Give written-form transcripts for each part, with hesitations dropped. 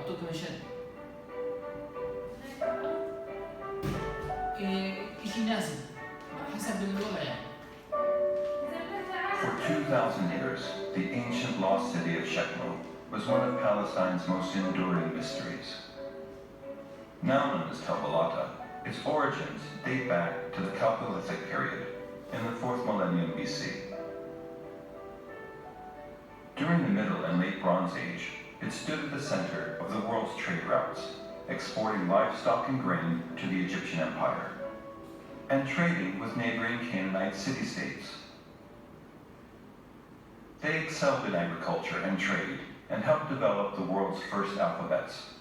auto-commission. إيش الناس حسب الوضع يعني. For 2,000 years, the ancient lost city of Shechem was one of Palestine's most enduring mysteries. Now known as Balata, its origins date back to the Chalcolithic period in the 4th millennium BC. During the Middle and Late Bronze Age, it stood at the center of the world's trade routes, exporting livestock and grain to the Egyptian Empire, and trading with neighboring Canaanite city-states. They excelled in agriculture and trade and helped develop the world's first alphabets.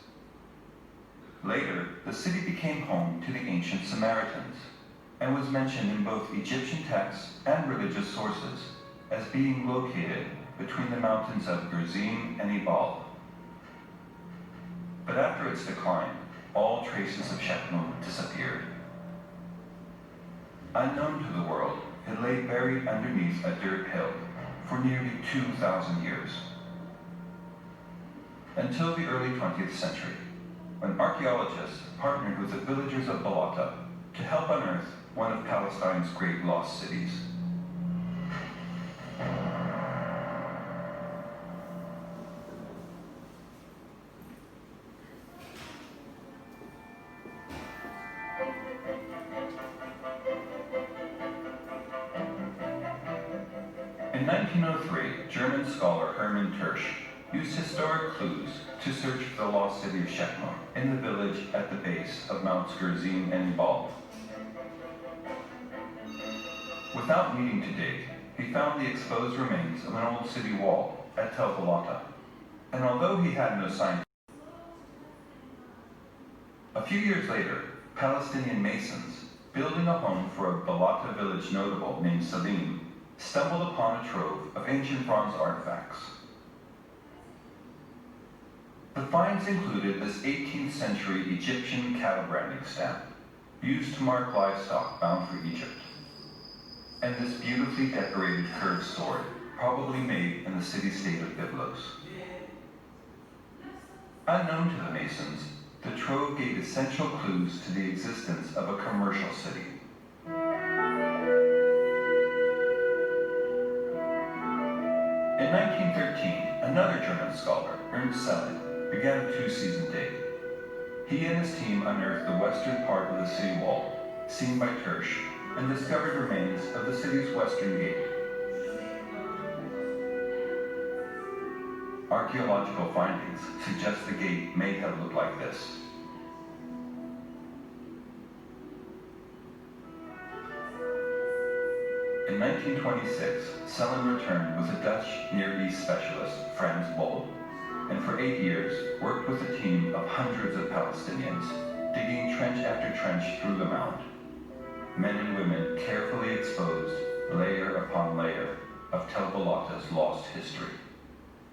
Later, the city became home to the ancient Samaritans and was mentioned in both Egyptian texts and religious sources as being located between the mountains of Gerizim and Ebal. But after its decline, all traces of Shechem disappeared. Unknown to the world, it lay buried underneath a dirt hill for nearly 2,000 years. Until the early 20th century, when archaeologists partnered with the villagers of Balata to help unearth one of Palestine's great lost cities. In 1903, German scholar Hermann Tersch used historic clues to search for the lost city of Shechem in the village at the base of Mounts Gerizim and Ebal. Without needing to dig, he found the exposed remains of an old city wall at Tel Balata, and although he had no sign, a few years later, Palestinian masons, building a home for a Balata village notable named Salim, stumbled upon a trove of ancient bronze artifacts. The finds included this 18th century Egyptian cattle branding stamp, used to mark livestock bound for Egypt, and this beautifully decorated curved sword, probably made in the city-state of Nablus. Unknown to the Masons, the trove gave essential clues to the existence of a commercial city. In 1913, another German scholar, Ernst Selig, began a 2-season dig. He and his team unearthed the western part of the city wall, seen by Tersch, and discovered remains of the city's western gate. Archaeological findings suggest the gate may have looked like this. In 1926, Selen returned with a Dutch Near East specialist, Frans Bol, and for 8 years worked with a team of hundreds of Palestinians, digging trench after trench through the mound. Men and women carefully exposed layer upon layer of Tel Balata's lost history.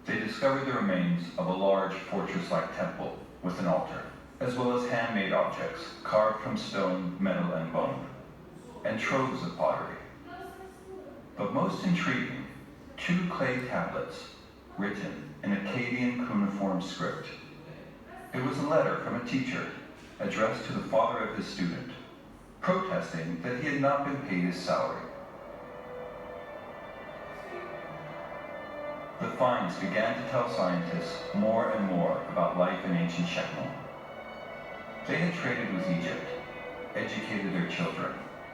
They discovered the remains of a large fortress-like temple with an altar, as well as handmade objects carved from stone, metal, and bone, and troves of pottery. But most intriguing, 2 clay tablets written in Akkadian cuneiform script. It was a letter from a teacher addressed to the father of his student, protesting that he had not been paid his salary. The finds began to tell scientists more and more about life in ancient Shechem. They had traded with Egypt, educated their children,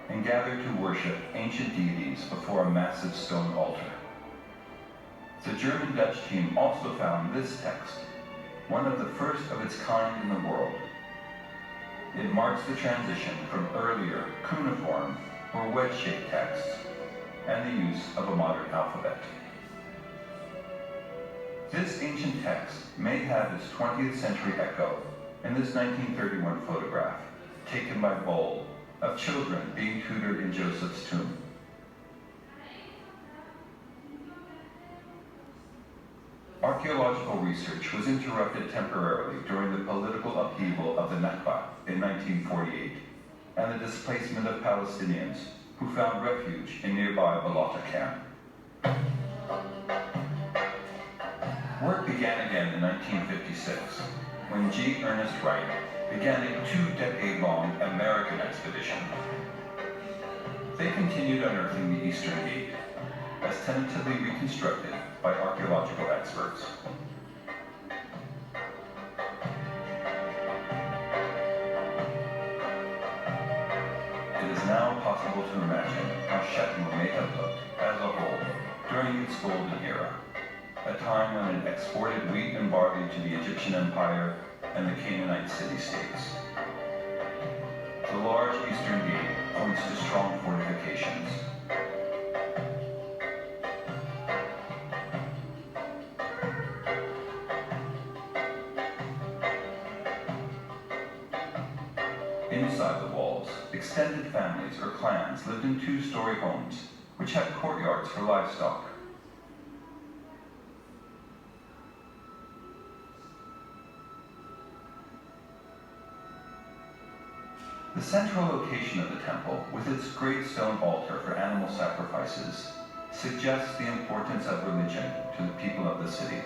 and gathered to worship ancient deities before a massive stone altar. The German-Dutch team also found this text, one of the first of its kind in the world. It marks the transition from earlier cuneiform or wedge-shaped texts and the use of a modern alphabet. This ancient text may have its 20th century echo in this 1931 photograph taken by Bol of children being tutored in Joseph's tomb. Archaeological research was interrupted temporarily during the political upheaval of the Nakba in 1948 and the displacement of Palestinians who found refuge in nearby Balata camp. Work began again in 1956, when G. Ernest Wright began a 2-decade-long American expedition. They continued unearthing the Eastern Gate, as tentatively reconstructed by archaeological experts. It is now possible to imagine how Shechem may have looked as a whole during its golden era, a time when it exported wheat and barley to the Egyptian Empire and the Canaanite city-states. The large eastern gate points to strong fortifications. Inside the walls, extended families or clans lived in 2-story homes, which had courtyards for livestock. The central location of the temple, with its great stone altar for animal sacrifices, suggests the importance of religion to the people of the city.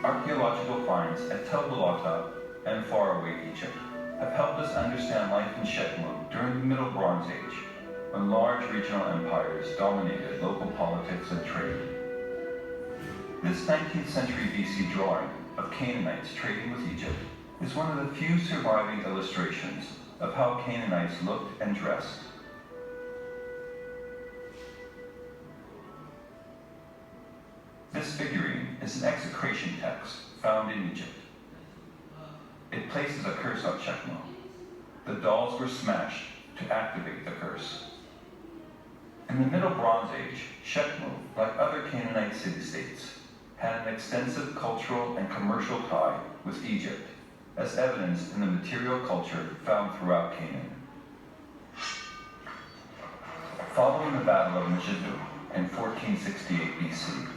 Archaeological finds at Tel-Balata and faraway Egypt have helped us understand life in Shechem during the Middle Bronze Age, when large regional empires dominated local politics and trade. This 19th century BC drawing of Canaanites trading with Egypt is one of the few surviving illustrations of how Canaanites looked and dressed. This figurine is an execration text found in Egypt. It places a curse on Shechem. The dolls were smashed to activate the curse. In the Middle Bronze Age, Shechem, like other Canaanite city-states, had an extensive cultural and commercial tie with Egypt, as evidenced in the material culture found throughout Canaan. Following the Battle of Megiddo in 1468 BC,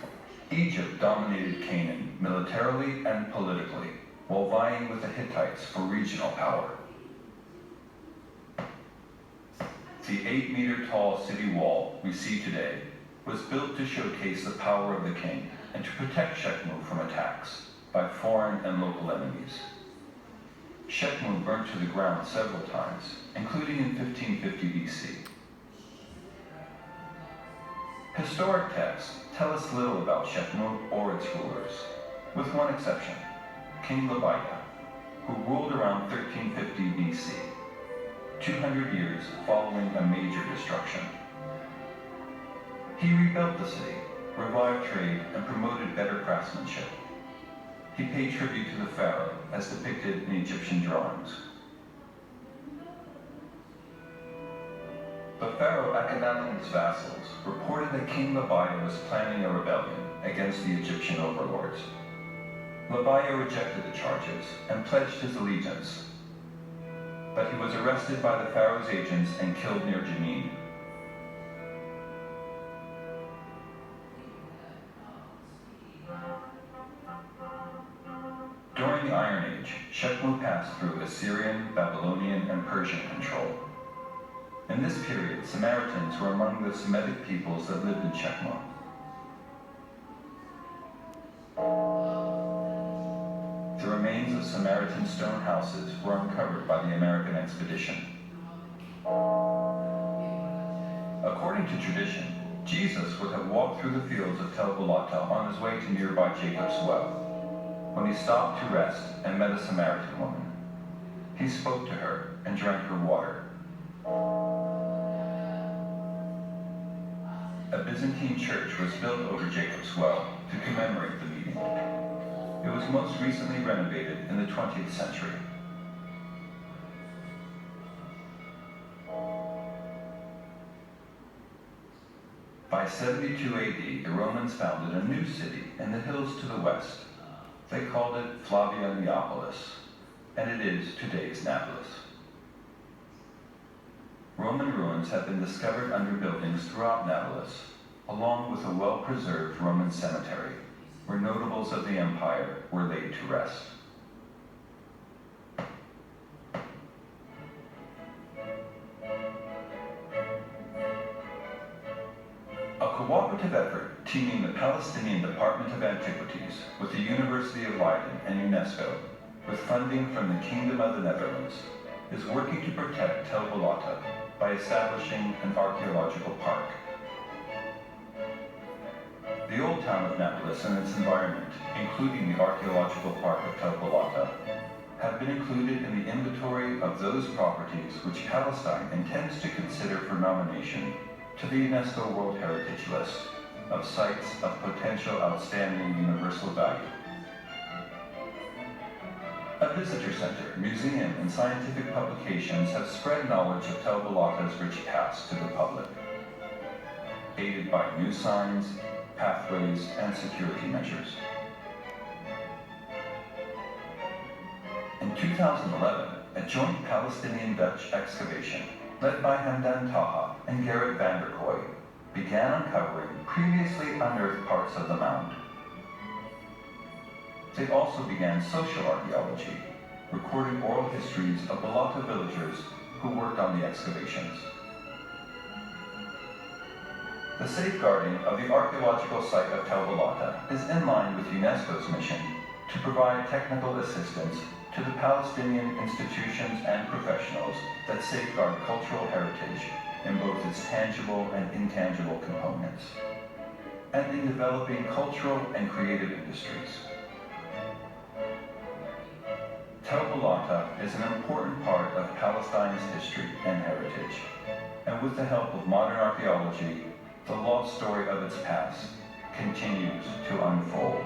Egypt dominated Canaan militarily and politically, while vying with the Hittites for regional power. The 8-meter-tall city wall we see today was built to showcase the power of the king and to protect Shechem from attacks by foreign and local enemies. Shechem burnt to the ground several times, including in 1550 BC. Historic texts tell us little about Shechem or its rulers, with one exception, King Balata, who ruled around 1350 BC, 200 years following a major destruction. He rebuilt the city, revived trade, and promoted better craftsmanship. He paid tribute to the pharaoh, as depicted in Egyptian drawings. But Pharaoh Akhenaten's vassals reported that King Balata was planning a rebellion against the Egyptian overlords. Balata rejected the charges and pledged his allegiance, but he was arrested by the pharaoh's agents and killed near Jenin. During the Iron Age, Shechem passed through Assyrian, Babylonian, and Persian control. In this period, Samaritans were among the Semitic peoples that lived in Shechem. The remains of Samaritan stone houses were uncovered by the American expedition. According to tradition, Jesus would have walked through the fields of Tel-Balata on his way to nearby Jacob's well, when he stopped to rest and met a Samaritan woman. He spoke to her and drank her water. A Byzantine church was built over Jacob's well to commemorate the meeting. It was most recently renovated in the 20th century. By 72 AD, the Romans founded a new city in the hills to the west. They called it Flavia Neapolis, and it is today's Nablus. Roman ruins have been discovered under buildings throughout Nablus, along with a well-preserved Roman cemetery, where notables of the empire were laid to rest. collaborative effort teaming the Palestinian Department of Antiquities with the University of Leiden and UNESCO, with funding from the Kingdom of the Netherlands, is working to protect Balata by establishing an archaeological park. The old town of Nablus and its environment, including the archaeological park of Balata, have been included in the inventory of those properties which Palestine intends to consider for nomination to the UNESCO World Heritage List of sites of potential outstanding universal value. A visitor center, museum, and scientific publications have spread knowledge of Balata's rich past to the public, aided by new signs, pathways, and security measures. In 2011, a joint Palestinian-Dutch excavation led by Hamdan Taha and Gerrit van der Kooi began uncovering previously unearthed parts of the mound. They also began social archaeology, recording oral histories of Balata villagers who worked on the excavations. The safeguarding of the archaeological site of Balata is in line with UNESCO's mission to provide technical assistance to the Palestinian institutions and professionals that safeguard cultural heritage in both its tangible and intangible components, and in developing cultural and creative industries. Balata is an important part of Palestine's history and heritage, and with the help of modern archaeology, the lost story of its past continues to unfold.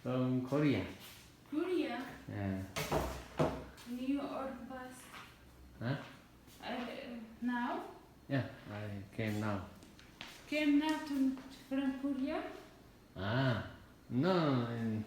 from Korea. Korea. Yeah. New or past? Huh? Now? Yeah, I came now. Came now from Korea? Ah, no, in